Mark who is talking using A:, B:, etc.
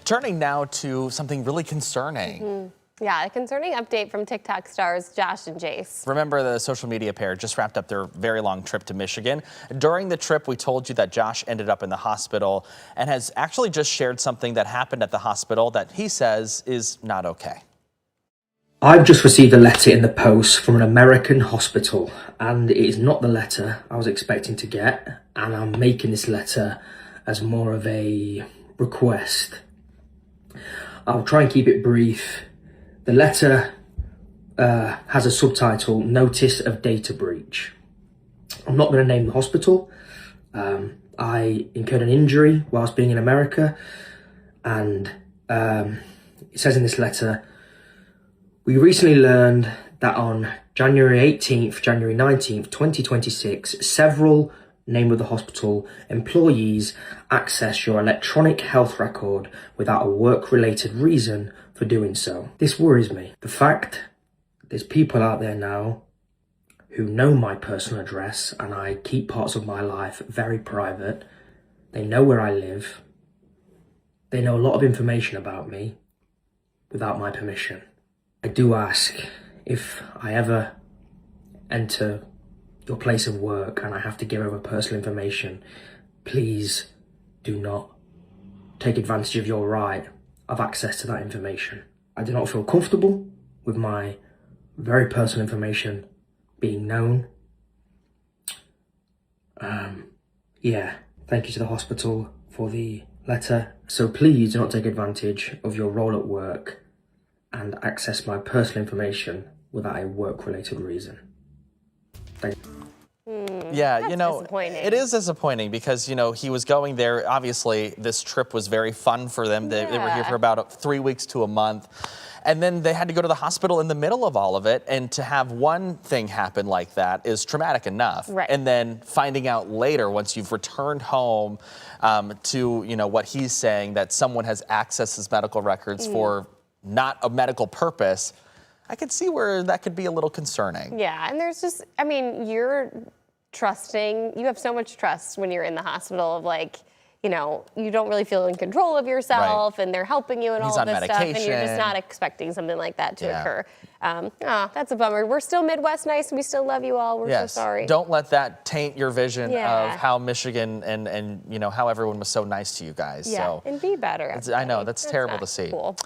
A: Turning now to something really concerning.
B: Yeah, a concerning update from TikTok stars Josh and Jase.
A: Remember, the social media pair just wrapped up their very long trip to Michigan. During the trip, we told you that Josh ended up in the hospital and has actually just shared something that happened at the hospital that he says is not okay.
C: I've just received a letter in the post from an American hospital, and it is not the letter I was expecting to get, and I'm making this letter as more of a request. I'll try and keep it brief. The letter has a subtitle, Notice of Data Breach. I'm not going to name the hospital. I incurred an injury whilst being in America, and it says in this letter, we recently learned that on January 18th, January 19th, 2026, several name of the hospital employees access your electronic health record without a work-related reason for doing so. This worries me. The fact there's people out there now who know my personal address, and I keep parts of my life very private. They know where I live. They know a lot of information about me without my permission. I do ask, if I ever enter your place of work and I have to give over personal information, please do not take advantage of your right of access to that information. I do not feel comfortable with my very personal information being known. Yeah, thank you to the hospital for the letter. So please do not take advantage of your role at work and access my personal information without a work-related reason. Thank you.
A: Yeah,
B: Disappointing.
A: it is disappointing because, he was going there. Obviously, this trip was very fun for them. They were here for about 3 weeks to a month. And then they had to go to the hospital in the middle of all of it. And to have one thing happen like that is traumatic enough.
B: Right.
A: And then finding out later, once you've returned home, to, what he's saying, that someone has accessed his medical records for not a medical purpose, I could see where that could be a little concerning.
B: Yeah, and there's just, you're trusting, you have so much trust when you're in the hospital of you don't really feel in control of yourself, and they're helping you and all of this stuff, and you're just not expecting something like that to occur. That's a bummer. We're still Midwest nice, and we still love you all. We're so sorry.
A: Don't let that taint your vision of how Michigan and how everyone was so nice to you guys.
B: Yeah,
A: So
B: and be better.
A: I know, that's terrible to see.
B: Cool.